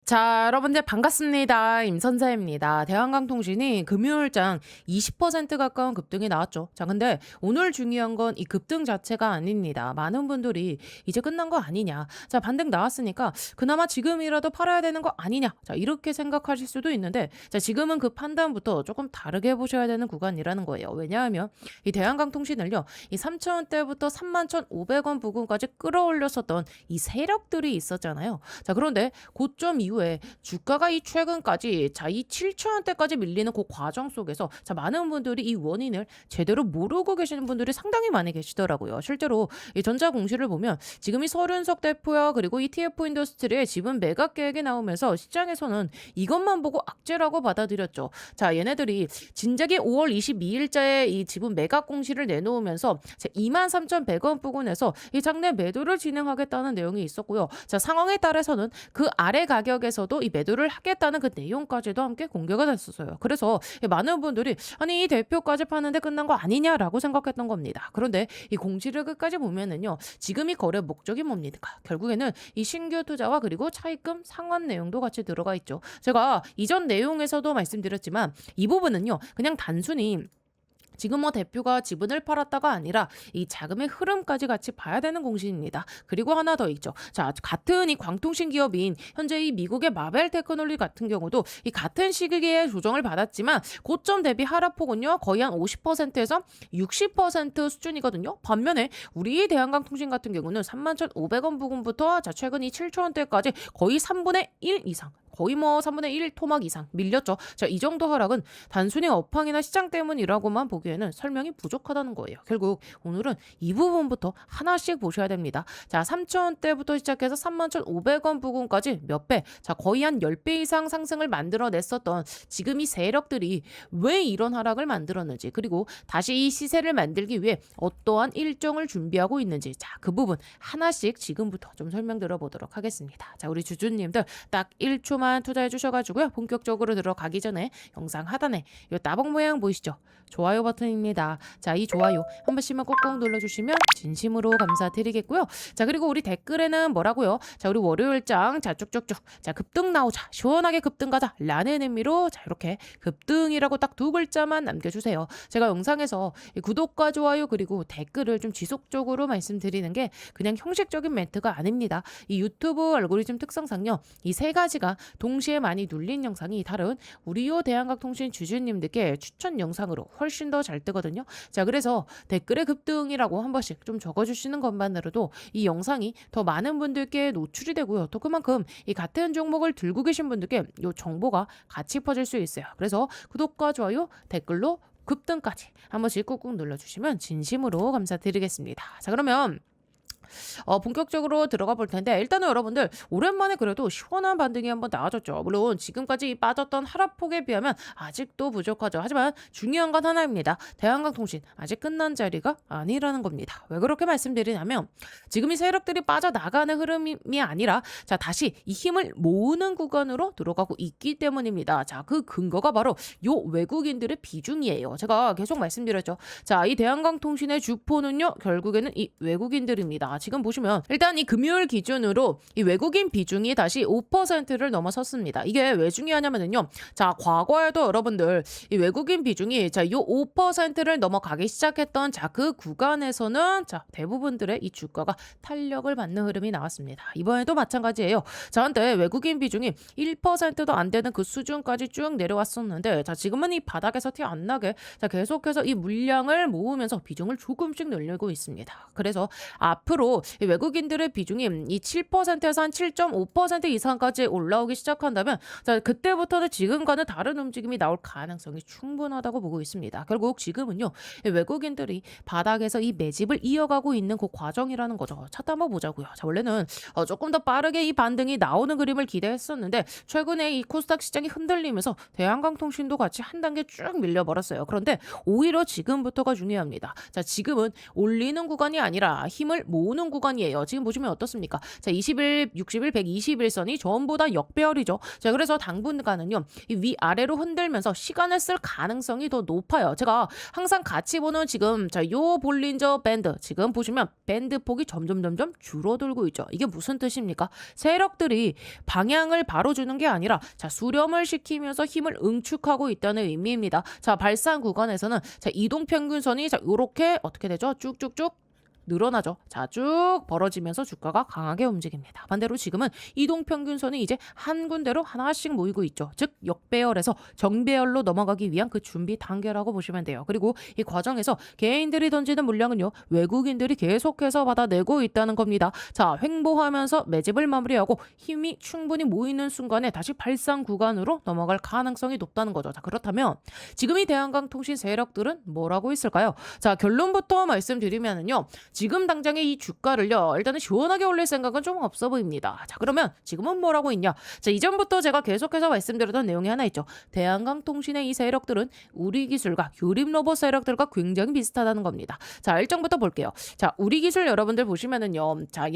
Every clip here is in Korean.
자, 여러분들 반갑습니다. 임선자입니다. 대한강통신이 금요일장 20% 가까운 급등이 나왔죠. 자, 근데 오늘 중요한 건 이 급등 자체가 아닙니다. 많은 분들이 이제 끝난 거 아니냐. 자, 반등 나왔으니까 그나마 지금이라도 팔아야 되는 거 아니냐. 자, 이렇게 생각하실 수도 있는데, 자, 지금은 그 판단부터 조금 다르게 보셔야 되는 구간이라는 거예요. 왜냐하면 이 대한강통신을요, 이 3,000원대부터 31,500원 부근까지 끌어올렸었던 이 세력들이 있었잖아요. 자, 그런데 고점 이후에 주가가 이 최근까지 이 7,000원대까지 밀리는 그 과정 속에서 많은 분들이 이 원인을 제대로 모르고 계시는 분들이 상당히 많이 계시더라고요. 실제로 이 전자 공시를 보면 지금 이 서른석 대표야 그리고 ETF 인더스트리의 지분 매각 계획이 나오면서 시장에서는 이것만 보고 악재라고 받아들였죠. 자, 얘네들이 진작에 5월 22일자에 이 지분 매각 공시를 내놓으면서 23,100원 부근에서 이 장내 매도를 진행하겠다는 내용이 있었고요. 자, 상황에 따라서는 그 아래 가격에서도 이 매도를 하겠다는 그 내용까지도 함께 공개가 됐었어요. 그래서 많은 분들이 아니 이 대표까지 파는데 끝난 거 아니냐라고 생각했던 겁니다. 그런데 이 공시를 끝까지 보면은요. 지금 이 거래 목적이 뭡니까? 결국에는 이 신규 투자와 그리고 차입금 상환 내용도 같이 들어가 있죠. 제가 이전 내용에서도 말씀드렸지만 이 부분은요. 그냥 단순히 지금 대표가 지분을 팔았다가 아니라 이 자금의 흐름까지 같이 봐야 되는 공시입니다. 그리고 하나 더 있죠. 자, 같은 이 광통신 기업인 현재 이 미국의 마벨 테크놀리 같은 경우도 이 같은 시기에 조정을 받았지만 고점 대비 하락폭은요 거의 한 50%에서 60% 수준이거든요. 반면에 우리 대한강통신 같은 경우는 31,500원 부근부터 최근 이 7,000원대까지 거의 3분의 1 이상 거의 3분의 1 토막 이상 밀렸죠. 자, 이 정도 하락은 단순히 업황이나 시장 때문이라고만 보기에는 설명이 부족하다는 거예요. 결국 오늘은 이 부분부터 하나씩 보셔야 됩니다. 자, 3,000원대부터 시작해서 31,500원 부근까지 몇 배, 자, 거의 한 10배 이상 상승을 만들어냈었던 지금 이 세력들이 왜 이런 하락을 만들었는지, 그리고 다시 이 시세를 만들기 위해 어떠한 일정을 준비하고 있는지, 자, 그 부분 하나씩 지금부터 좀 설명 들어보도록 하겠습니다. 자, 우리 주주님들 딱 1초만 투자해 주셔가지고요. 본격적으로 들어가기 전에 영상 하단에 이 따봉 모양 보이시죠? 좋아요 버튼입니다. 자, 이 좋아요 한 번씩만 꼭꼭 눌러주시면 진심으로 감사드리겠고요. 자, 그리고 우리 댓글에는 뭐라고요? 자, 우리 월요일장 자 쭉쭉쭉 자 급등 나오자 시원하게 급등 가자 라는 의미로 자 이렇게 급등이라고 딱 두 글자만 남겨주세요. 제가 영상에서 이 구독과 좋아요 그리고 댓글을 좀 지속적으로 말씀드리는 게 그냥 형식적인 멘트가 아닙니다. 이 유튜브 알고리즘 특성상요 이 세 가지가 동시에 많이 눌린 영상이 다른 우리요 대한각통신 주주님들께 추천 영상으로 훨씬 더 잘 뜨거든요. 자, 그래서 댓글에 급등이라고 한 번씩 좀 적어주시는 것만으로도 이 영상이 더 많은 분들께 노출이 되고요. 또 그만큼 이 같은 종목을 들고 계신 분들께 이 정보가 같이 퍼질 수 있어요. 그래서 구독과 좋아요, 댓글로 급등까지 한 번씩 꾹꾹 눌러주시면 진심으로 감사드리겠습니다. 자, 그러면 본격적으로 들어가 볼 텐데 일단은 여러분들 오랜만에 그래도 시원한 반등이 한번 나와줬죠. 물론 지금까지 빠졌던 하락폭에 비하면 아직도 부족하죠. 하지만 중요한 건 하나입니다. 대한강통신 아직 끝난 자리가 아니라는 겁니다. 왜 그렇게 말씀드리냐면 지금 이 세력들이 빠져나가는 흐름이 아니라 자 다시 이 힘을 모으는 구간으로 들어가고 있기 때문입니다. 자, 그 근거가 바로 요 외국인들의 비중이에요. 제가 계속 말씀드렸죠. 자, 이 대한강통신의 주포는요 결국에는 이 외국인들입니다. 지금 보시면 일단 이 금요일 기준으로 이 외국인 비중이 다시 5%를 넘어섰습니다. 이게 왜 중요하냐면요. 자, 과거에도 여러분들 이 외국인 비중이 이 5%를 넘어가기 시작했던 그 구간에서는 대부분들의 이 주가가 탄력을 받는 흐름이 나왔습니다. 이번에도 마찬가지예요. 자, 한때 외국인 비중이 1%도 안 되는 그 수준까지 쭉 내려왔었는데 지금은 이 바닥에서 티 안 나게 계속해서 이 물량을 모으면서 비중을 조금씩 늘리고 있습니다. 그래서 앞으로 이 외국인들의 비중이 이 7%에서 한 7.5% 이상까지 올라오기 시작한다면 그때부터는 지금과는 다른 움직임이 나올 가능성이 충분하다고 보고 있습니다. 결국 지금은요 이 외국인들이 바닥에서 이 매집을 이어가고 있는 그 과정이라는 거죠. 차트 한번 보자고요. 자, 원래는 조금 더 빠르게 이 반등이 나오는 그림을 기대했었는데 최근에 이 코스닥 시장이 흔들리면서 대한강통신도 같이 한 단계 쭉 밀려버렸어요. 그런데 오히려 지금부터가 중요합니다. 자, 지금은 올리는 구간이 아니라 힘을 모으는 오는 구간이에요. 지금 보시면 어떻습니까? 자, 20일, 60일, 120일선이 전부 다 역배열이죠. 자, 그래서 당분간은요, 이 위아래로 흔들면서 시간을 쓸 가능성이 더 높아요. 제가 항상 같이 보는 지금 요 볼린저 밴드, 지금 보시면 밴드 폭이 점점 줄어들고 있죠. 이게 무슨 뜻입니까? 세력들이 방향을 바로 주는 게 아니라 수렴을 시키면서 힘을 응축하고 있다는 의미입니다. 자, 발산 구간에서는 이동 평균선이 요렇게 어떻게 되죠? 쭉쭉쭉 늘어나죠. 자, 쭉 벌어지면서 주가가 강하게 움직입니다. 반대로 지금은 이동평균선이 이제 한 군데로 하나씩 모이고 있죠. 즉 역배열에서 정배열로 넘어가기 위한 그 준비 단계라고 보시면 돼요. 그리고 이 과정에서 개인들이 던지는 물량은요, 외국인들이 계속해서 받아내고 있다는 겁니다. 자, 횡보하면서 매집을 마무리하고 힘이 충분히 모이는 순간에 다시 발상 구간으로 넘어갈 가능성이 높다는 거죠. 자, 그렇다면 지금 이 대한강통신 세력들은 뭐라고 있을까요? 자, 결론부터 말씀드리면은요, 지금 당장의 이 주가를요, 일단은 시원하게 올릴 생각은 좀 없어 보입니다. 자, 그러면 지금은 뭐라고 있냐? 자, 이전부터 제가 계속해서 말씀드렸던 내용이 하나 있죠. 대한강통신의 이 세력들은 우리기술과 유림로봇 세력들과 굉장히 비슷하다는 겁니다. 자, 일정부터 볼게요. 자, 우리기술 여러분들 보시면은요, 자,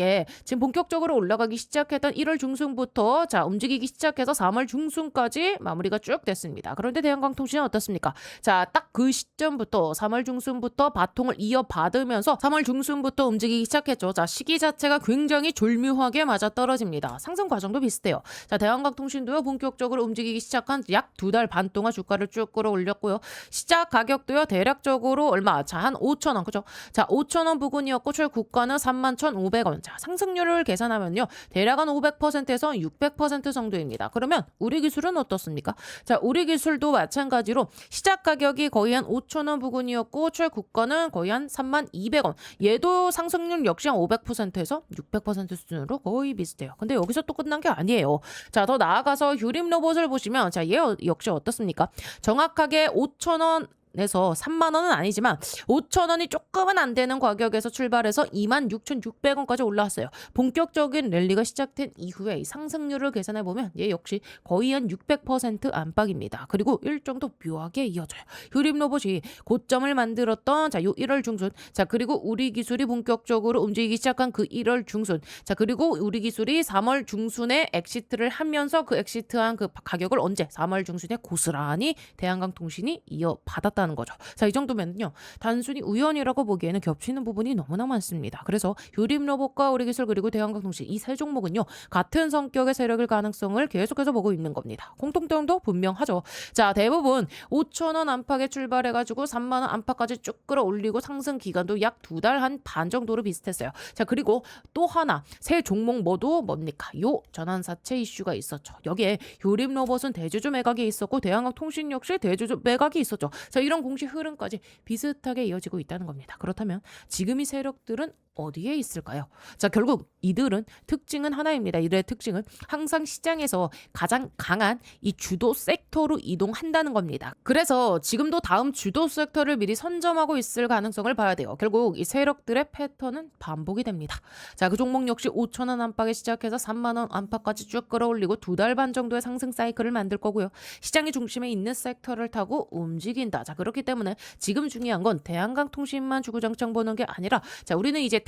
지금 본격적으로 올라가기 시작했던 1월 중순부터 움직이기 시작해서 3월 중순까지 마무리가 쭉 됐습니다. 그런데 대한강통신은 어떻습니까? 자, 딱 그 시점부터 3월 중순부터 바통을 이어받으면서 3월 중순부터 움직이기 시작했죠. 자, 시기 자체가 굉장히 졸묘하게 맞아떨어집니다. 상승 과정도 비슷해요. 자, 대한강통신도요, 본격적으로 움직이기 시작한 약 2달 반 동안 주가를 쭉 끌어올렸고요. 시작 가격도요, 대략적으로 얼마? 자, 한 5,000원, 그죠? 자, 5,000원 부근이었고 최고가는 31,500원. 자, 상승률을 계산하면요, 대략 한 500%에서 600% 정도입니다. 그러면 우리 기술은 어떻습니까? 자, 우리 기술도 마찬가지로 시작 가격이 거의 한 5,000원 부근이었고 최고가는 거의 한 32,200원. 얘도 상승률 역시 한 500%에서 600% 수준으로 거의 비슷해요. 근데 여기서 또 끝난 게 아니에요. 자, 더 나아가서 휴림 로봇을 보시면, 자, 얘 역시 어떻습니까? 정확하게 5,000원 에서 3만 원은 아니지만 5천 원이 조금은 안 되는 가격에서 출발해서 26,600원까지 올라왔어요. 본격적인 랠리가 시작된 이후에 이 상승률을 계산해 보면 얘 역시 거의 한 600% 안팎입니다. 그리고 일정도 묘하게 이어져요. 휴림 로봇이 고점을 만들었던 요 1월 중순, 자, 그리고 우리 기술이 본격적으로 움직이기 시작한 그 1월 중순, 자, 그리고 우리 기술이 3월 중순에 엑시트를 하면서 그 엑시트한 그 가격을 언제 3월 중순에 고스란히 대한강통신이 이어받았다 는 거죠. 자, 이 정도면요, 단순히 우연이라고 보기에는 겹치는 부분이 너무나 많습니다. 그래서 유림로봇과 우리기술 그리고 대한강통신 이 세 종목은요, 같은 성격의 세력일 가능성을 계속해서 보고 있는 겁니다. 공통점도 분명하죠. 자, 대부분 5,000원 안팎에 출발해가지고 3만 원 안팎까지 쭉 끌어올리고 상승 기간도 약 2달 한 반 정도로 비슷했어요. 자, 그리고 또 하나 세 종목 모두 뭡니까? 요 전환사채 이슈가 있었죠. 여기에 유림로봇은 대주주 매각이 있었고 대한강통신 역시 대주주 매각이 있었죠. 자, 이런 공시 흐름까지 비슷하게 이어지고 있다는 겁니다. 그렇다면 지금 이 세력들은 어디에 있을까요? 자, 결국 이들은 특징은 하나입니다. 이들의 특징은 항상 시장에서 가장 강한 이 주도 섹터로 이동한다는 겁니다. 그래서 지금도 다음 주도 섹터를 미리 선점하고 있을 가능성을 봐야 돼요. 결국 이 세력들의 패턴은 반복이 됩니다. 자, 그 종목 역시 5,000원 안팎에 시작해서 3만 원 안팎까지 쭉 끌어올리고 2달 반 정도의 상승 사이클을 만들 거고요. 시장의 중심에 있는 섹터를 타고 움직인다. 자, 그렇기 때문에 지금 중요한 건 대한강통신만 주구장창 보는 게 아니라, 자, 우리는 이제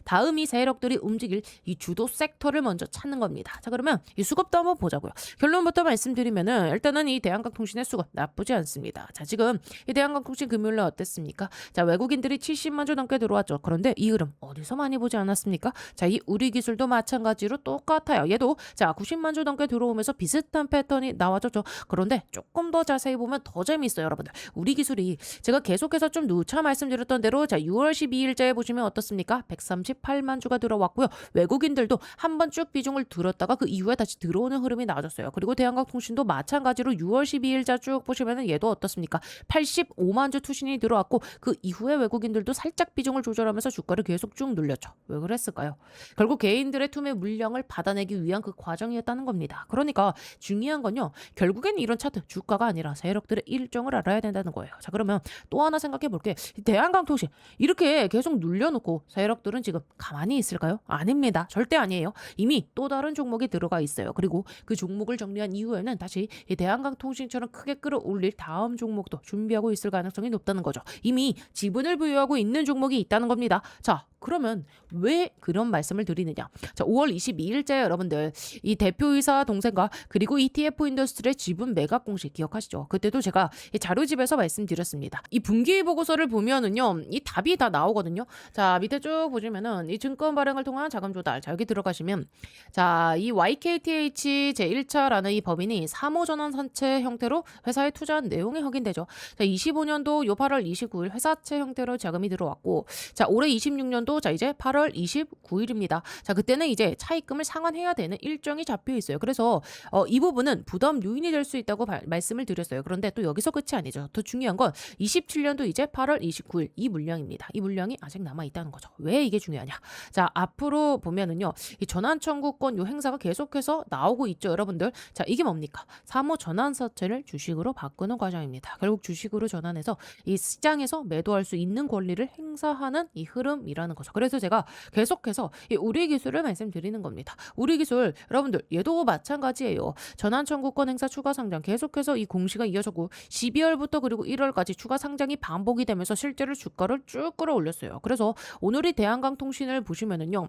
다음 이 세력들이 움직일 이 주도 섹터를 먼저 찾는 겁니다. 자, 그러면 이 수급도 한번 보자고요. 결론부터 말씀드리면은 일단은 이 대한강통신의 수급 나쁘지 않습니다. 자, 지금 이 대한강통신 금요일날 어땠습니까? 자, 외국인들이 70만 주 넘게 들어왔죠. 그런데 이 흐름 어디서 많이 보지 않았습니까? 자, 이 우리 기술도 마찬가지로 똑같아요. 얘도 자 90만 주 넘게 들어오면서 비슷한 패턴이 나와줬죠. 그런데 조금 더 자세히 보면 더 재미있어요, 여러분들. 우리 기술이 제가 계속해서 좀 누차 말씀드렸던 대로, 자, 6월 12일자에 보시면 어떻습니까? 138만 주가 들어왔고요. 외국인들도 한번 쭉 비중을 들었다가 그 이후에 다시 들어오는 흐름이 나와줬어요. 그리고 대한강통신도 마찬가지로 6월 12일자 쭉 보시면은 얘도 어떻습니까? 85만 주 투신이 들어왔고 그 이후에 외국인들도 살짝 비중을 조절하면서 주가를 계속 쭉 늘렸죠. 왜 그랬을까요? 결국 개인들의 투매 물량을 받아내기 위한 그 과정이었다는 겁니다. 그러니까 중요한 건요, 결국엔 이런 차트 주가가 아니라 세력들의 일정을 알아야 된다는 거예요. 자, 그러면 또 하나 생각해 볼게. 대한강통신 이렇게 계속 눌려놓고 세력 세력들은 지금 가만히 있을까요? 아닙니다. 절대 아니에요. 이미 또 다른 종목이 들어가 있어요. 그리고 그 종목을 정리한 이후에는 다시 이 대한강통신처럼 크게 끌어올릴 다음 종목도 준비하고 있을 가능성이 높다는 거죠. 이미 지분을 보유하고 있는 종목이 있다는 겁니다. 자, 그러면 왜 그런 말씀을 드리느냐? 자, 5월 22일째 여러분들 이 대표이사 동생과 그리고 ETF 인더스트리의 지분 매각 공식 기억하시죠? 그때도 제가 이 자료집에서 말씀드렸습니다. 이 분기 보고서를 보면은요, 이 답이 다 나오거든요. 자, 밑에 쭉 보시면은 이 증권 발행을 통한 자금 조달. 자, 여기 들어가시면 자, 이 YKTH 제1차라는 이 법인이 사모전환 선체 형태로 회사에 투자한 내용이 확인되죠. 자, 25년도 요 8월 29일 회사채 형태로 자금이 들어왔고, 자, 올해 26년도 자 이제 8월 29일입니다. 자, 그때는 이제 차입금을 상환해야 되는 일정이 잡혀 있어요. 그래서 이 부분은 부담 요인이 될 수 있다고 말씀을 드렸어요. 그런데 또 여기서 끝이 아니죠. 더 중요한 건 27년도 이제 8월 29일 이 물량입니다. 이 물량이 아직 남아 있다는 거죠. 왜 이게 중요하냐? 자, 앞으로 보면은요, 이 전환 청구권 요 행사가 계속해서 나오고 있죠, 여러분들. 자, 이게 뭡니까? 사모 전환 사채를 주식으로 바꾸는 과정입니다. 결국 주식으로 전환해서 이 시장에서 매도할 수 있는 권리를 행사하는 이 흐름이라는 거죠. 그래서 제가 계속해서 이 우리 기술을 말씀드리는 겁니다. 우리 기술 여러분들 얘도 마찬가지예요. 전환 청구권 행사 추가 상장 계속해서 이 공시가 이어졌고 12월부터 그리고 1월까지 추가 상장이 반복이 되면서 실제로 주가를 쭉 끌어올렸어요. 그래서 오늘이 대한강통신을 보시면은요,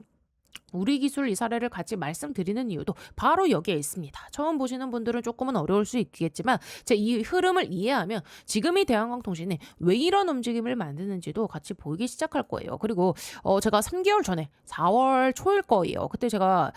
우리 기술 이 사례를 같이 말씀드리는 이유도 바로 여기에 있습니다. 처음 보시는 분들은 조금은 어려울 수 있겠지만 제 이 흐름을 이해하면 지금이 대한강통신이 왜 이런 움직임을 만드는지도 같이 보이기 시작할 거예요. 그리고 제가 3개월 전에 4월 초일 거예요. 그때 제가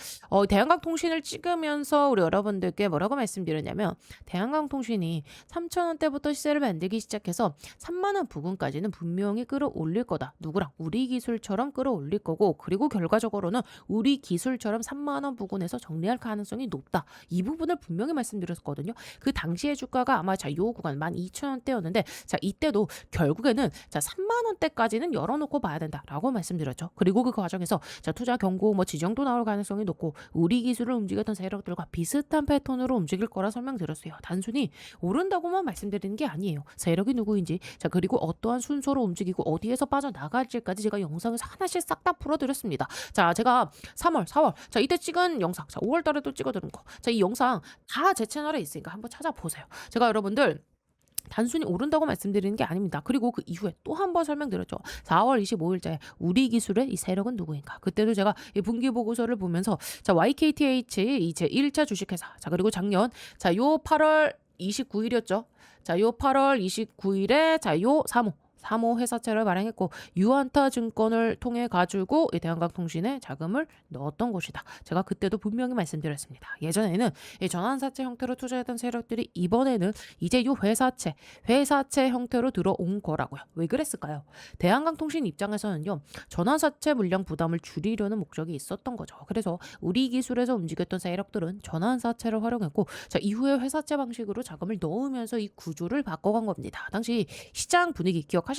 대한강통신을 찍으면서 우리 여러분들께 뭐라고 말씀드렸냐면 대한강통신이 3,000원대부터 시세를 만들기 시작해서 3만 원 부근까지는 분명히 끌어올릴 거다. 누구랑? 우리 기술처럼 끌어올릴 거고, 그리고 결과적으로는 우리 기술처럼 3만 원 부근에서 정리할 가능성이 높다. 이 부분을 분명히 말씀드렸거든요. 그 당시의 주가가 아마 자, 요 구간 12,000원대였는데 자, 이때도 결국에는 자, 3만 원대까지는 열어놓고 봐야 된다라고 말씀드렸죠. 그리고 그 과정에서 자, 투자 경고 뭐 지정도 나올 가능성이 높고 우리 기술을 움직였던 세력들과 비슷한 패턴으로 움직일 거라 설명드렸어요. 단순히 오른다고만 말씀드리는 게 아니에요. 세력이 누구인지, 자, 그리고 어떠한 순서로 움직이고 어디에서 빠져나갈지까지 제가 영상에서 하나씩 싹 다 풀어드렸습니다. 자, 제가 3월, 4월, 자, 이때 찍은 영상, 자, 5월 달에 또 찍어드린 거. 자, 이 영상 다 제 채널에 있으니까 한번 찾아보세요. 제가 여러분들 단순히 오른다고 말씀드리는 게 아닙니다. 그리고 그 이후에 또 한 번 설명드렸죠. 4월 25일째 우리 기술의 이 세력은 누구인가. 그때도 제가 이 분기 보고서를 보면서 자, YKTH 이제 1차 주식회사. 자, 그리고 작년 자, 요 8월 29일이었죠. 자, 요 8월 29일에 자, 요 사모 회사채를 발행했고 유한타 증권을 통해 가지고 이 대한강통신에 자금을 넣었던 곳이다. 제가 그때도 분명히 말씀드렸습니다. 예전에는 이 전환사채 형태로 투자했던 세력들이 이번에는 이제 요 회사채 형태로 들어온 거라고요. 왜 그랬을까요? 대한강통신 입장에서는요, 전환사채 물량 부담을 줄이려는 목적이 있었던 거죠. 그래서 우리 기술에서 움직였던 세력들은 전환사채를 활용했고 자, 이후에 회사채 방식으로 자금을 넣으면서 이 구조를 바꿔간 겁니다. 당시 시장 분위기 기억하시나요?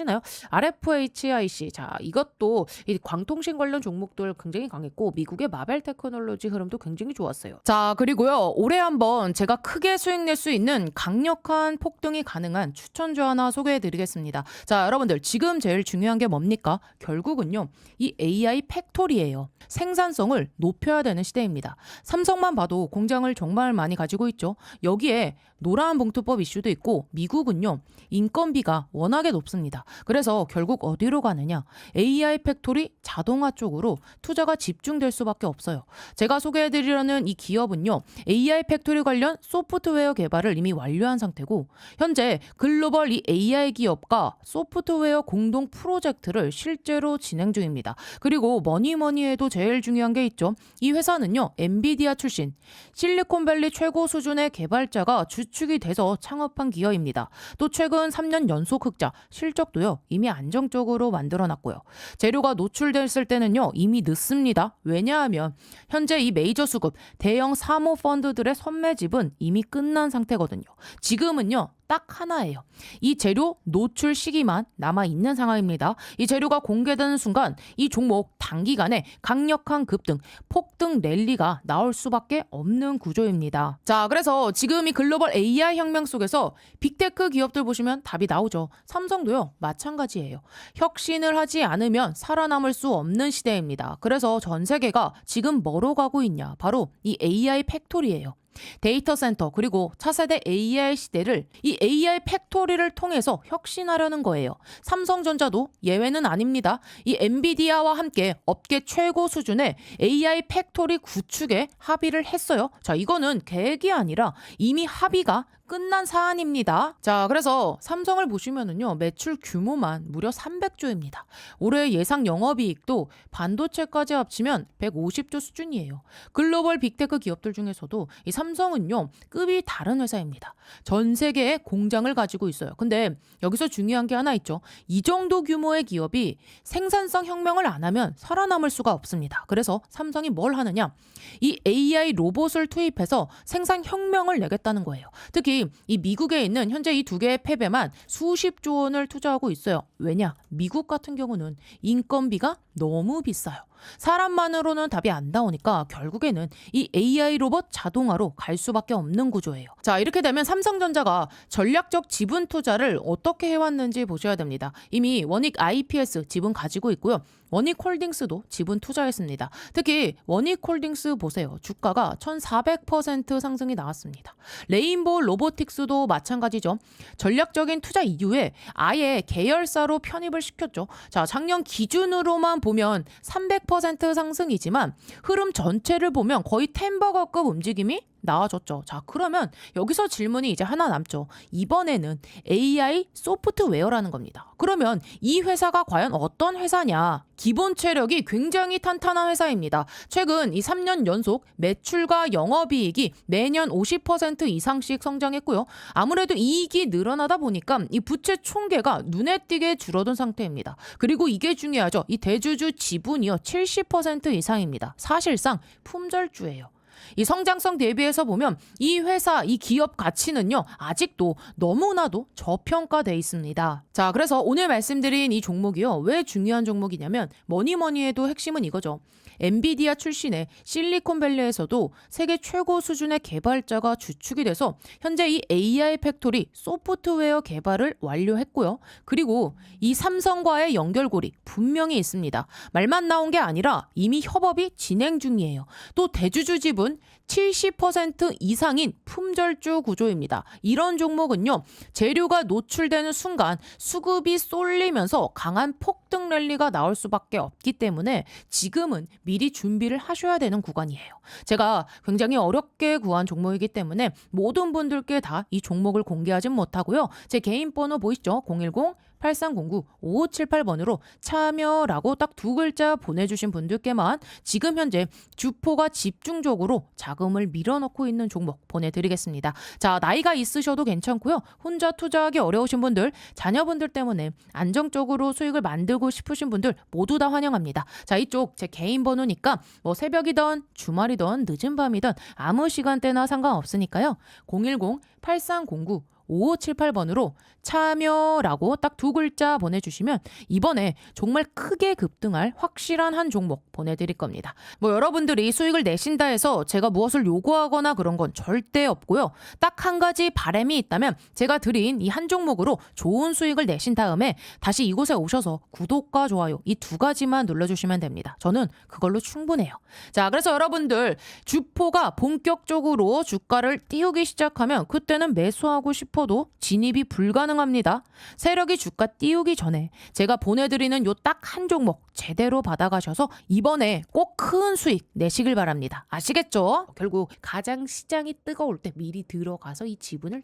RFHIC. 자, 이것도 이 광통신 관련 종목들 굉장히 강했고 미국의 마벨 테크놀로지 흐름도 굉장히 좋았어요. 자, 그리고요, 올해 한번 제가 크게 수익 낼 수 있는 강력한 폭등이 가능한 추천주 하나 소개해 드리겠습니다. 자, 여러분들 지금 제일 중요한 게 뭡니까? 결국은요, 이 AI 팩토리예요. 생산성을 높여야 되는 시대입니다. 삼성만 봐도 공장을 정말 많이 가지고 있죠. 여기에 노란 봉투법 이슈도 있고 미국은요, 인건비가 워낙에 높습니다. 그래서 결국 어디로 가느냐? AI 팩토리 자동화 쪽으로 투자가 집중될 수밖에 없어요. 제가 소개해드리려는 이 기업은요, AI 팩토리 관련 소프트웨어 개발을 이미 완료한 상태고 현재 글로벌 이 AI 기업과 소프트웨어 공동 프로젝트를 실제로 진행 중입니다. 그리고 뭐니 해도 제일 중요한 게 있죠. 이 회사는요, 엔비디아 출신 실리콘밸리 최고 수준의 개발자가 주축이 돼서 창업한 기업입니다. 또 최근 3년 연속 흑자, 실적도요 이미 안정적으로 만들어놨고요. 재료가 노출됐을 때는요 이미 늦습니다. 왜냐하면 현재 이 메이저 수급 대형 사모 펀드들의 선매집은 이미 끝난 상태거든요. 지금은요 딱 하나예요. 이 재료 노출 시기만 남아있는 상황입니다. 이 재료가 공개되는 순간 이 종목 단기간에 강력한 급등, 폭등 랠리가 나올 수밖에 없는 구조입니다. 자, 그래서 지금 이 글로벌 AI 혁명 속에서 빅테크 기업들 보시면 답이 나오죠. 삼성도요, 마찬가지예요. 혁신을 하지 않으면 살아남을 수 없는 시대입니다. 그래서 전 세계가 지금 뭐로 가고 있냐? 바로 이 AI 팩토리예요. 데이터 센터 그리고 차세대 AI 시대를 이 AI 팩토리를 통해서 혁신하려는 거예요. 삼성전자도 예외는 아닙니다. 이 엔비디아와 함께 업계 최고 수준의 AI 팩토리 구축에 합의를 했어요. 자, 이거는 계획이 아니라 이미 합의가 끝난 사안입니다. 자, 그래서 삼성을 보시면은요, 매출 규모만 무려 300조입니다. 올해 예상 영업이익도 반도체까지 합치면 150조 수준이에요. 글로벌 빅테크 기업들 중에서도 이 삼성은요, 급이 다른 회사입니다. 전 세계에 공장을 가지고 있어요. 근데 여기서 중요한 게 하나 있죠. 이 정도 규모의 기업이 생산성 혁명을 안 하면 살아남을 수가 없습니다. 그래서 삼성이 뭘 하느냐? 이 AI 로봇을 투입해서 생산 혁명을 내겠다는 거예요. 특히 이 미국에 있는 현재 이 두 개의 팹에만 수십조 원을 투자하고 있어요. 왜냐? 미국 같은 경우는 인건비가 너무 비싸요. 사람만으로는 답이 안 나오니까 결국에는 이 AI 로봇 자동화로 갈 수밖에 없는 구조예요. 자, 이렇게 되면 삼성전자가 전략적 지분 투자를 어떻게 해왔는지 보셔야 됩니다. 이미 원익 IPS 지분 가지고 있고요. 원익홀딩스도 지분 투자했습니다. 특히 원익홀딩스 보세요. 주가가 1400% 상승이 나왔습니다. 레인보우 로보틱스도 마찬가지죠. 전략적인 투자 이후에 아예 계열사로 편입을 시켰죠. 자, 작년 기준으로만 보면 300% 상승이지만 흐름 전체를 보면 거의 템버거급 움직임이 나와줬죠. 자, 그러면 여기서 질문이 이제 하나 남죠. 이번에는 AI 소프트웨어라는 겁니다. 그러면 이 회사가 과연 어떤 회사냐? 기본 체력이 굉장히 탄탄한 회사입니다. 최근 이 3년 연속 매출과 영업이익이 매년 50% 이상씩 성장했고요. 아무래도 이익이 늘어나다 보니까 이 부채 총계가 눈에 띄게 줄어든 상태입니다. 그리고 이게 중요하죠. 이 대주주 지분이요, 70% 이상입니다. 사실상 품절주예요. 이 성장성 대비해서 보면 이 회사, 이 기업 가치는요, 아직도 너무나도 저평가돼 있습니다. 자, 그래서 오늘 말씀드린 이 종목이요, 왜 중요한 종목이냐면 뭐니 해도 핵심은 이거죠. 엔비디아 출신의 실리콘밸리에서도 세계 최고 수준의 개발자가 주축이 돼서 현재 이 AI 팩토리 소프트웨어 개발을 완료했고요. 그리고 이 삼성과의 연결고리 분명히 있습니다. 말만 나온 게 아니라 이미 협업이 진행 중이에요. 또 대주주 지분 70% 이상인 품절주 구조입니다. 이런 종목은요, 재료가 노출되는 순간 수급이 쏠리면서 강한 폭등 랠리가 나올 수밖에 없기 때문에 지금은 미리 준비를 하셔야 되는 구간이에요. 제가 굉장히 어렵게 구한 종목이기 때문에 모든 분들께 다 이 종목을 공개하진 못하고요. 제 개인 번호 보이시죠? 010-8309-5578번으로 참여라고 딱 두 글자 보내주신 분들께만 지금 현재 주포가 집중적으로 자금을 밀어넣고 있는 종목 보내드리겠습니다. 자, 나이가 있으셔도 괜찮고요. 혼자 투자하기 어려우신 분들, 자녀분들 때문에 안정적으로 수익을 만들고 싶으신 분들 모두 다 환영합니다. 자, 이쪽 제 개인 번호니까 뭐 새벽이든 주말이든 늦은 밤이든 아무 시간대나 상관없으니까요. 010-8309-5578번으로 참여라고 딱 두 글자 보내주시면 이번에 정말 크게 급등할 확실한 한 종목 보내드릴 겁니다. 뭐 여러분들이 수익을 내신다 해서 제가 무엇을 요구하거나 그런 건 절대 없고요. 딱 한 가지 바람이 있다면 제가 드린 이 한 종목으로 좋은 수익을 내신 다음에 다시 이곳에 오셔서 구독과 좋아요 이 두 가지만 눌러주시면 됩니다. 저는 그걸로 충분해요. 자, 그래서 여러분들 주포가 본격적으로 주가를 띄우기 시작하면 그때는 매수하고 싶어도 진입이 불가능합니다. 세력이 주가 띄우기 전에 제가 보내드리는 요 딱 한 종목 제대로 받아가셔서 이번에 꼭 큰 수익 내시길 바랍니다. 아시겠죠? 결국 가장 시장이 뜨거울 때 미리 들어가서 이 지분을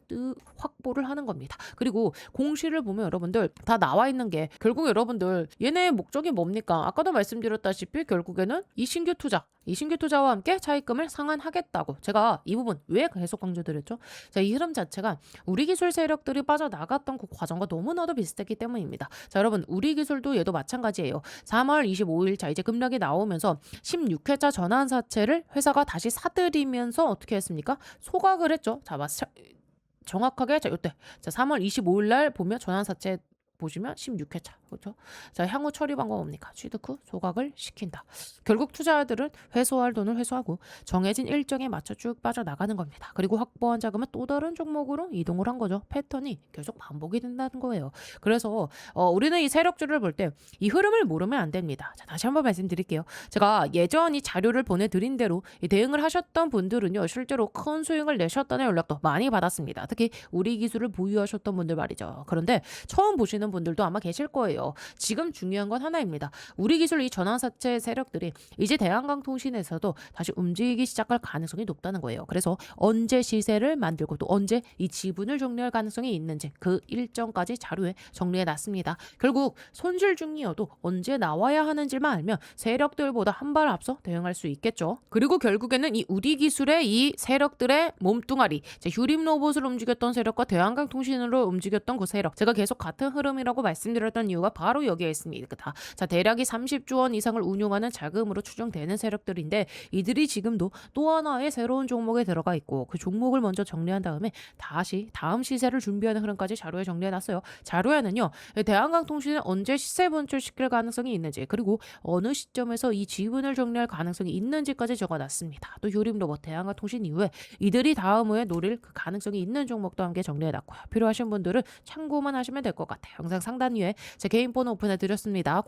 확보를 하는 겁니다. 그리고 공시를 보면 여러분들 다 나와 있는 게 결국 여러분들 얘네의 목적이 뭡니까? 아까도 말씀드렸다시피 결국에는 이 신규 투자와 함께 차입금을 상환하겠다고. 제가 이 부분 왜 계속 강조드렸죠? 자, 이 흐름 자체가 우리 기술 세력들이 빠져나갔던 그 과정과 너무나도 비슷했기 때문입니다. 자, 여러분 우리 기술도 얘도 마찬가지예요. 3월 25일 자 이제 급락이 나오면서 16회차 전환사채를 회사가 다시 사들이면서 어떻게 했습니까? 소각을 했죠. 자, 정확하게 자 요때 자 3월 25일 날 보면 전환사채 보시면 16회차. 그렇죠? 자, 향후 처리 방법 뭡니까? 취득 후 소각을 시킨다. 결국 투자자들은 회수할 돈을 회수하고 정해진 일정에 맞춰 쭉 빠져나가는 겁니다. 그리고 확보한 자금은 또 다른 종목으로 이동을 한 거죠. 패턴이 계속 반복이 된다는 거예요. 그래서 우리는 이 세력주를 볼 때 이 흐름을 모르면 안 됩니다. 자, 다시 한번 말씀드릴게요. 제가 예전 이 자료를 보내드린 대로 이 대응을 하셨던 분들은요. 실제로 큰 수익을 내셨다는 연락도 많이 받았습니다. 특히 우리 기술을 보유하셨던 분들 말이죠. 그런데 처음 보시는 분들도 아마 계실 거예요. 지금 중요한 건 하나입니다. 우리 기술 이 전환사채 세력들이 이제 대한강통신에서도 다시 움직이기 시작할 가능성이 높다는 거예요. 그래서 언제 시세를 만들고 또 언제 이 지분을 정리할 가능성이 있는지 그 일정까지 자료에 정리해 놨습니다. 결국 손실 중이어도 언제 나와야 하는지만 알면 세력들보다 한 발 앞서 대응할 수 있겠죠. 그리고 결국에는 이 우리 기술의 이 세력들의 몸뚱아리, 휴림 로봇을 움직였던 세력과 대한강통신으로 움직였던 그 세력, 제가 계속 같은 흐름이라고 말씀드렸던 이유가 바로 여기에 있습니다. 자, 대략이 30조 원 이상을 운용하는 자금으로 추정되는 세력들인데 이들이 지금도 또 하나의 새로운 종목에 들어가 있고 그 종목을 먼저 정리한 다음에 다시 다음 시세를 준비하는 흐름까지 자료에 정리해놨어요. 자료에는요. 대한강통신은 언제 시세 분출시킬 가능성이 있는지 그리고 어느 시점에서 이 지분을 정리할 가능성이 있는지까지 적어놨습니다. 또 휴림로봇 대한강통신 이후에 이들이 다음 후에 노릴 그 가능성이 있는 종목도 함께 정리해놨고요. 필요하신 분들은 참고만 하시면 될 것 같아요. 영상 상단 위에 제 개인 번호 오픈해드렸습니다.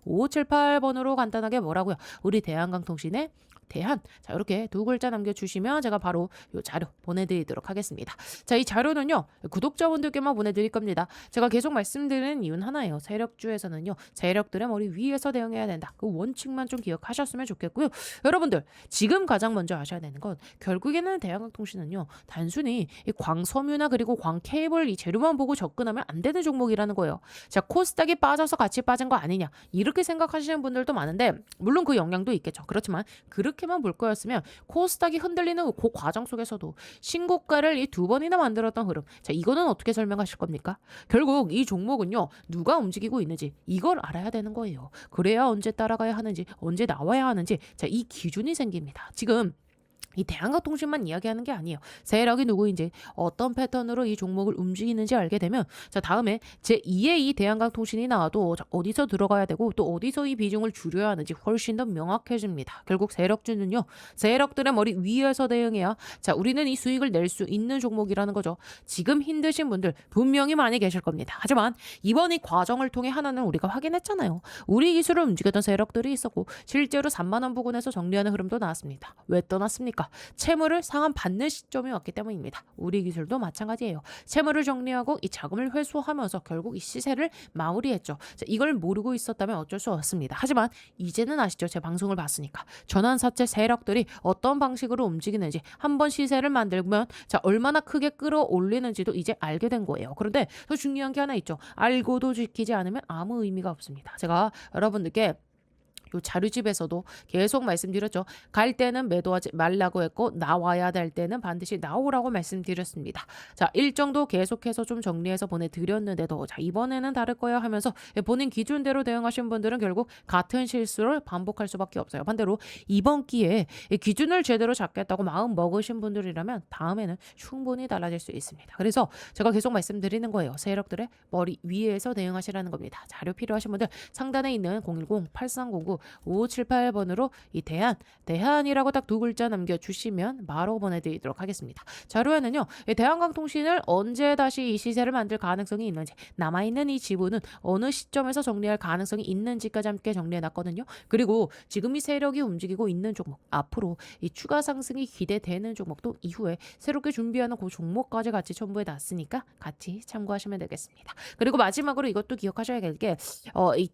010-8309-5578번으로 간단하게 뭐라고요? 우리 대한강통신의 대한. 자, 이렇게 두 글자 남겨주시면 제가 바로 이 자료 보내드리도록 하겠습니다. 자, 이 자료는요, 구독자분들께만 보내드릴 겁니다. 제가 계속 말씀드리는 이유는 하나예요. 세력주에서는요, 세력들의 머리 위에서 대응해야 된다. 그 원칙만 좀 기억하셨으면 좋겠고요. 여러분들, 지금 가장 먼저 아셔야 되는 건 결국에는 대한강통신은요, 단순히 이 광섬유나 그리고 광케이블 이 재료만 보고 접근하면 안 되는 종목이라는 거예요. 자, 코스닥이 빠져서 같이 빠진 거 아니냐. 이렇게 생각하시는 분들도 많은데, 물론 그 영향도 있겠죠. 그렇지만, 그렇게만 볼 거였으면 코스닥이 흔들리는 그 과정 속에서도 신고가를 이 2번이나 만들었던 흐름. 자, 이거는 어떻게 설명하실 겁니까? 결국 이 종목은요, 누가 움직이고 있는지 이걸 알아야 되는 거예요. 그래야 언제 따라가야 하는지, 언제 나와야 하는지, 자, 이 기준이 생깁니다. 지금 이 대한강통신만 이야기하는 게 아니에요. 세력이 누구인지 어떤 패턴으로 이 종목을 움직이는지 알게 되면 자, 다음에 제2의 이 대한강통신이 나와도 자, 어디서 들어가야 되고 또 어디서 이 비중을 줄여야 하는지 훨씬 더 명확해집니다. 결국 세력주는요. 세력들의 머리 위에서 대응해야 자, 우리는 이 수익을 낼 수 있는 종목이라는 거죠. 지금 힘드신 분들 분명히 많이 계실 겁니다. 하지만 이번 이 과정을 통해 하나는 우리가 확인했잖아요. 우리 기술을 움직였던 세력들이 있었고 실제로 3만 원 부근에서 정리하는 흐름도 나왔습니다. 왜 떠났습니까? 채무를 상환받는 시점이 왔기 때문입니다. 우리 기술도 마찬가지예요. 채무를 정리하고 이 자금을 회수하면서 결국 이 시세를 마무리했죠. 자, 이걸 모르고 있었다면 어쩔 수 없습니다. 하지만 이제는 아시죠? 제 방송을 봤으니까. 전환사채 세력들이 어떤 방식으로 움직이는지 한번 시세를 만들면 자, 얼마나 크게 끌어올리는지도 이제 알게 된 거예요. 그런데 더 중요한 게 하나 있죠. 알고도 지키지 않으면 아무 의미가 없습니다. 제가 여러분들께 요 자료집에서도 계속 말씀드렸죠. 갈 때는 매도하지 말라고 했고 나와야 될 때는 반드시 나오라고 말씀드렸습니다. 자, 일정도 계속해서 좀 정리해서 보내드렸는데도 자, 이번에는 다를 거야 하면서 본인 기준대로 대응하신 분들은 결국 같은 실수를 반복할 수밖에 없어요. 반대로 이번 기회에 기준을 제대로 잡겠다고 마음 먹으신 분들이라면 다음에는 충분히 달라질 수 있습니다. 그래서 제가 계속 말씀드리는 거예요. 세력들의 머리 위에서 대응하시라는 겁니다. 자료 필요하신 분들 상단에 있는 010-8309-5578번으로 이 대한이라고 딱 두 글자 남겨주시면 바로 보내드리도록 하겠습니다. 자료에는요. 대한강통신을 언제 다시 이 시세를 만들 가능성이 있는지 남아있는 이 지분은 어느 시점에서 정리할 가능성이 있는지까지 함께 정리해놨거든요. 그리고 지금 이 세력이 움직이고 있는 종목 앞으로 이 추가 상승이 기대되는 종목도 이후에 새롭게 준비하는 그 종목까지 같이 첨부해놨으니까 같이 참고하시면 되겠습니다. 그리고 마지막으로 이것도 기억하셔야 될 게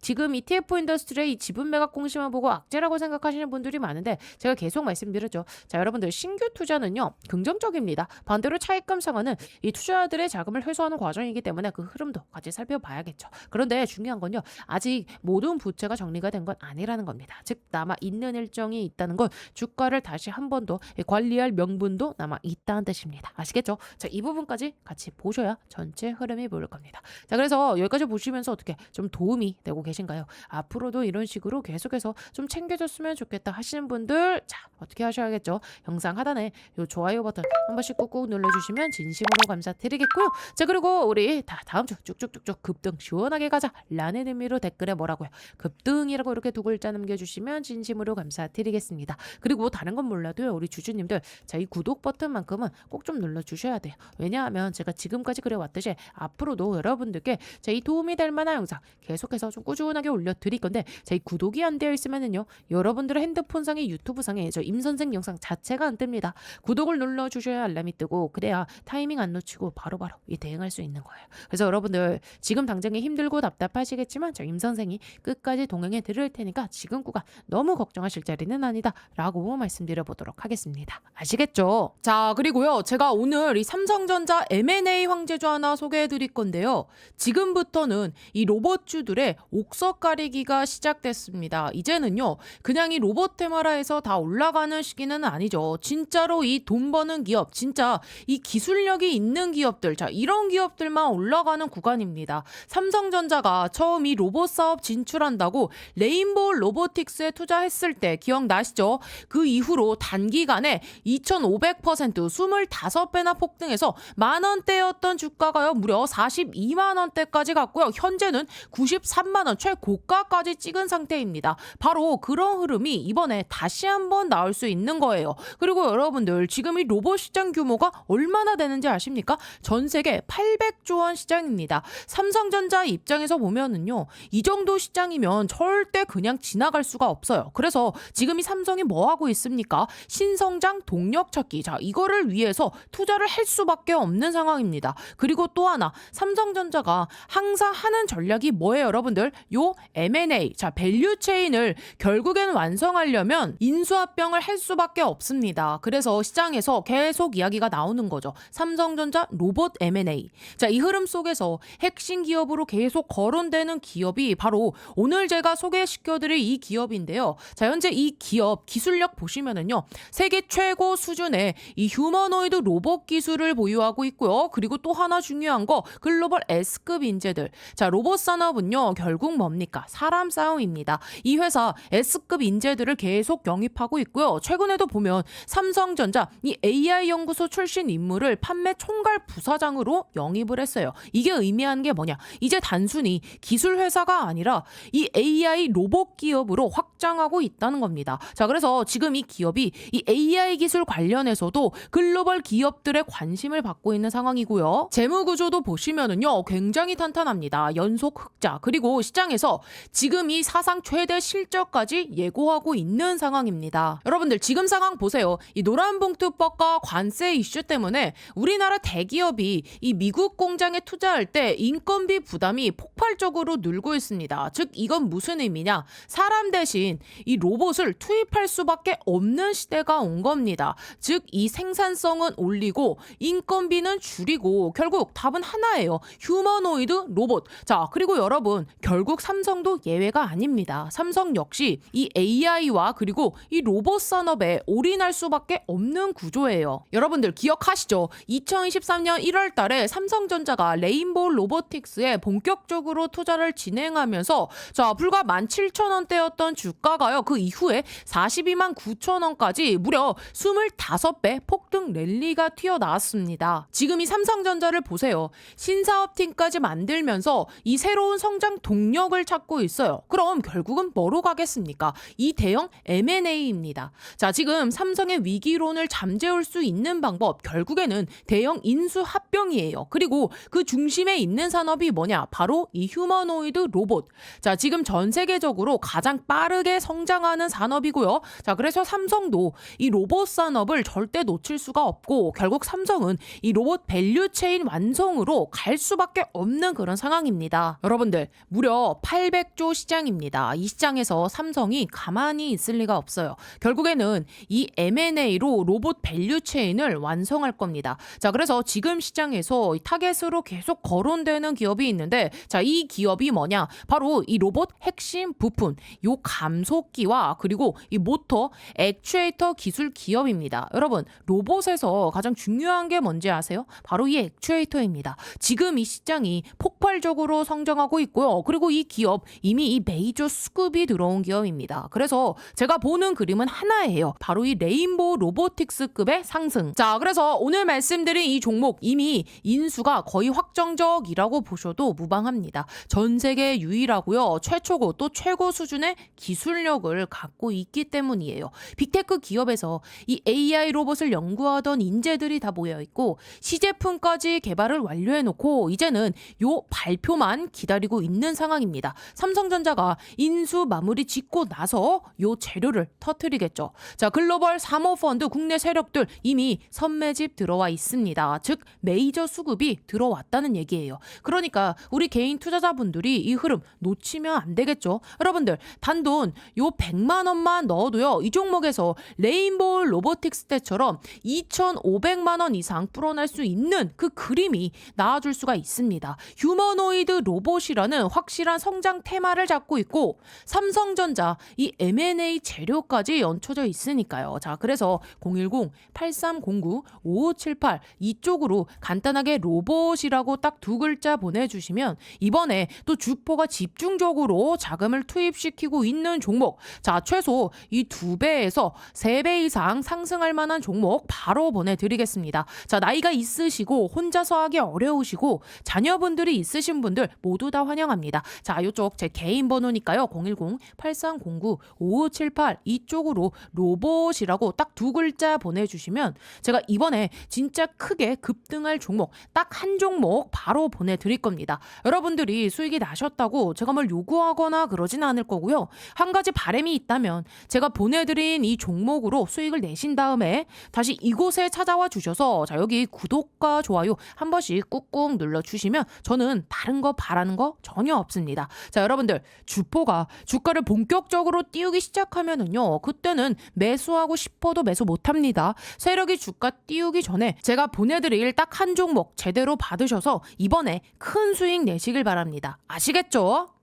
지금 ETF 인더스트리의 이 지분 매각 공시만 보고 악재라고 생각하시는 분들이 많은데 제가 계속 말씀드렸죠. 자, 여러분들 신규 투자는요. 긍정적입니다. 반대로 차익금 상환은 이 투자자들의 자금을 회수하는 과정이기 때문에 그 흐름도 같이 살펴봐야겠죠. 그런데 중요한 건요. 아직 모든 부채가 정리가 된 건 아니라는 겁니다. 즉 남아있는 일정이 있다는 건 주가를 다시 한 번 더 관리할 명분도 남아있다는 뜻입니다. 아시겠죠? 자, 이 부분까지 같이 보셔야 전체 흐름이 보일 겁니다. 자, 그래서 여기까지 보시면서 어떻게 좀 도움이 되고 계신가요? 앞으로도 이런 식으로 계속 계속해서 좀 챙겨줬으면 좋겠다 하시는 분들, 자, 어떻게 하셔야겠죠? 영상 하단에 요 좋아요 버튼 한 번씩 꾹꾹 눌러주시면 진심으로 감사드리겠고요. 자, 그리고 우리 다음 주 쭉쭉쭉쭉 급등 시원하게 가자 라는 의미로 댓글에 뭐라고요? 급등이라고 이렇게 두 글자 남겨주시면 진심으로 감사드리겠습니다. 그리고 다른 건 몰라도요, 우리 주주님들, 자, 이 구독 버튼만큼은 꼭 좀 눌러주셔야 돼요. 왜냐하면 제가 지금까지 그래왔듯이 앞으로도 여러분들께 자, 이 도움이 될 만한 영상 계속해서 좀 꾸준하게 올려드릴 건데, 자, 이 구독이 안 되어 있으면은요, 여러분들의 핸드폰상의 유튜브상에 저 임선생 영상 자체가 안 뜹니다. 구독을 눌러주셔야 알람이 뜨고, 그래야 타이밍 안 놓치고 바로바로 이 대응할 수 있는 거예요. 그래서 여러분들 지금 당장에 힘들고 답답하시겠지만 저 임선생이 끝까지 동행해 드릴 테니까 지금 구간 너무 걱정하실 자리는 아니다 라고 말씀드려 보도록 하겠습니다. 아시겠죠? 자, 그리고요, 제가 오늘 이 삼성전자 M&A 황제주 하나 소개해 드릴 건데요, 지금부터는 이 로봇주들의 옥석 가리기가 시작됐습니다. 이제는요, 그냥 이 로봇 테마라에서 다 올라가는 시기는 아니죠. 진짜로 이 돈 버는 기업, 진짜 이 기술력이 있는 기업들, 자, 이런 기업들만 올라가는 구간입니다. 삼성전자가 처음 이 로봇 사업 진출한다고 레인보우 로보틱스에 투자했을 때 기억나시죠? 그 이후로 단기간에 2500% 25배나 폭등해서 만원대였던 주가가요, 무려 42만원대까지 갔고요. 현재는 93만원 최고가까지 찍은 상태입니다. 바로 그런 흐름이 이번에 다시 한번 나올 수 있는 거예요. 그리고 여러분들, 지금 이 로봇 시장 규모가 얼마나 되는지 아십니까? 전 세계 800조 원 시장입니다. 삼성전자 입장에서 보면은요, 이 정도 시장이면 절대 그냥 지나갈 수가 없어요. 그래서 지금 이 삼성이 뭐 하고 있습니까? 신성장 동력 찾기. 자, 이거를 위해서 투자를 할 수밖에 없는 상황입니다. 그리고 또 하나, 삼성전자가 항상 하는 전략이 뭐예요, 여러분들? 요 M&A, 자, 밸류 체인을 결국엔 완성하려면 인수합병을 할 수밖에 없습니다. 그래서 시장에서 계속 이야기가 나오는 거죠. 삼성전자 로봇 M&A. 자, 이 흐름 속에서 핵심 기업으로 계속 거론되는 기업이 바로 오늘 제가 소개시켜드릴 이 기업인데요. 자, 현재 이 기업 기술력 보시면은요, 세계 최고 수준의 이 휴머노이드 로봇 기술을 보유하고 있고요. 그리고 또 하나 중요한 거, 글로벌 S급 인재들. 자, 로봇 산업은요, 결국 뭡니까? 사람 싸움입니다. 이 회사 S급 인재들을 계속 영입하고 있고요. 최근에도 보면 삼성전자 이 AI 연구소 출신 인물을 판매 총괄 부사장으로 영입을 했어요. 이게 의미하는 게 뭐냐? 이제 단순히 기술 회사가 아니라 이 AI 로봇 기업으로 확장하고 있다는 겁니다. 자, 그래서 지금 이 기업이 이 AI 기술 관련해서도 글로벌 기업들의 관심을 받고 있는 상황이고요. 재무 구조도 보시면은요, 굉장히 탄탄합니다. 연속 흑자, 그리고 시장에서 지금 이 사상 최대 실적까지 예고하고 있는 상황입니다. 여러분들, 지금 상황 보세요. 이 노란봉투법과 관세 이슈 때문에 우리나라 대기업이 이 미국 공장에 투자할 때 인건비 부담이 폭발적으로 늘고 있습니다. 즉, 이건 무슨 의미냐? 사람 대신 이 로봇을 투입할 수밖에 없는 시대가 온 겁니다. 즉, 이 생산성은 올리고 인건비는 줄이고, 결국 답은 하나예요. 휴머노이드 로봇. 자, 그리고 여러분, 결국 삼성도 예외가 아닙니다. 삼성 역시 이 AI와 그리고 이 로봇 산업에 올인할 수밖에 없는 구조예요. 여러분들 기억하시죠? 2023년 1월 달에 삼성전자가 레인보우 로보틱스에 본격적으로 투자를 진행하면서, 자, 불과 17,000원대였던 주가가요, 그 이후에 42만 9천원까지 무려 25배 폭등 랠리가 튀어나왔습니다. 지금 이 삼성전자를 보세요. 신사업팀까지 만들면서 이 새로운 성장 동력을 찾고 있어요. 그럼 결국은 뭐로 가겠습니까? 이 대형 M&A입니다. 자, 지금 삼성의 위기론을 잠재울 수 있는 방법, 결국에는 대형 인수합병이에요. 그리고 그 중심에 있는 산업이 뭐냐? 바로 이 휴머노이드 로봇. 자, 지금 전 세계적으로 가장 빠르게 성장하는 산업이고요. 자, 그래서 삼성도 이 로봇 산업을 절대 놓칠 수가 없고, 결국 삼성은 이 로봇 밸류 체인 완성으로 갈 수밖에 없는 그런 상황입니다. 여러분들, 무려 800조 시장입니다. 이 시장에서 삼성이 가만히 있을 리가 없어요. 결국에는 이 M&A로 로봇 밸류 체인을 완성할 겁니다. 자, 그래서 지금 시장에서 타겟으로 계속 거론되는 기업이 있는데, 자, 이 기업이 뭐냐? 바로 이 로봇 핵심 부품, 요 감속기와 그리고 이 모터, 액추에이터 기술 기업입니다. 여러분, 로봇에서 가장 중요한 게 뭔지 아세요? 바로 이 액추에이터입니다. 지금 이 시장이 폭발적으로 성장하고 있고요. 그리고 이 기업 이미 이 메이저 수급 수급이 들어온 기업입니다. 그래서 제가 보는 그림은 하나예요. 바로 이 레인보우 로보틱스급의 상승. 자, 그래서 오늘 말씀드린 이 종목 이미 인수가 거의 확정적이라고 보셔도 무방합니다. 전 세계 유일하고요. 최초고 또 최고 수준의 기술력을 갖고 있기 때문이에요. 빅테크 기업에서 이 AI 로봇을 연구하던 인재들이 다 모여 있고 시제품까지 개발을 완료해놓고 이제는 요 발표만 기다리고 있는 상황입니다. 삼성전자가 인수 마무리 짓고 나서 요 재료를 터뜨리겠죠. 자, 글로벌 사모펀드 국내 세력들 이미 선매집 들어와 있습니다. 즉 메이저 수급이 들어왔다는 얘기예요. 그러니까 우리 개인 투자자분들이 이 흐름 놓치면 안 되겠죠. 여러분들 단돈 요 100만 원만 넣어도요. 이 종목에서 레인보우 로보틱스 때처럼 2,500만 원 이상 불어날 수 있는 그 그림이 나와줄 수가 있습니다. 휴머노이드 로봇이라는 확실한 성장 테마를 잡고 있고 삼성전자 이 M&A 재료까지 얹혀져 있으니까요. 자, 그래서 010-8309-5578 이쪽으로 간단하게 로봇이라고 딱 두 글자 보내주시면 이번에 또 주포가 집중적으로 자금을 투입시키고 있는 종목, 자 최소 이 2배에서 3배 이상 상승할 만한 종목 바로 보내드리겠습니다. 자, 나이가 있으시고 혼자서 하기 어려우시고 자녀분들이 있으신 분들 모두 다 환영합니다. 자, 이쪽 제 개인 번호니까요. 010-8309-5578 이쪽으로 로봇이라고 딱 두 글자 보내주시면 제가 이번에 진짜 크게 급등할 종목 딱 한 종목 바로 보내드릴 겁니다. 여러분들이 수익이 나셨다고 제가 뭘 요구하거나 그러진 않을 거고요. 한 가지 바람이 있다면 제가 보내드린 이 종목으로 수익을 내신 다음에 다시 이곳에 찾아와 주셔서 자 여기 구독과 좋아요 한 번씩 꾹꾹 눌러주시면 저는 다른 거 바라는 거 전혀 없습니다. 자, 여러분들 주포가 주가를 본격적으로 띄우기 시작하면은요 그때는 매수하고 싶어도 매수 못합니다. 세력이 주가 띄우기 전에 제가 보내드릴 딱 한 종목 제대로 받으셔서 이번에 큰 수익 내시길 바랍니다. 아시겠죠?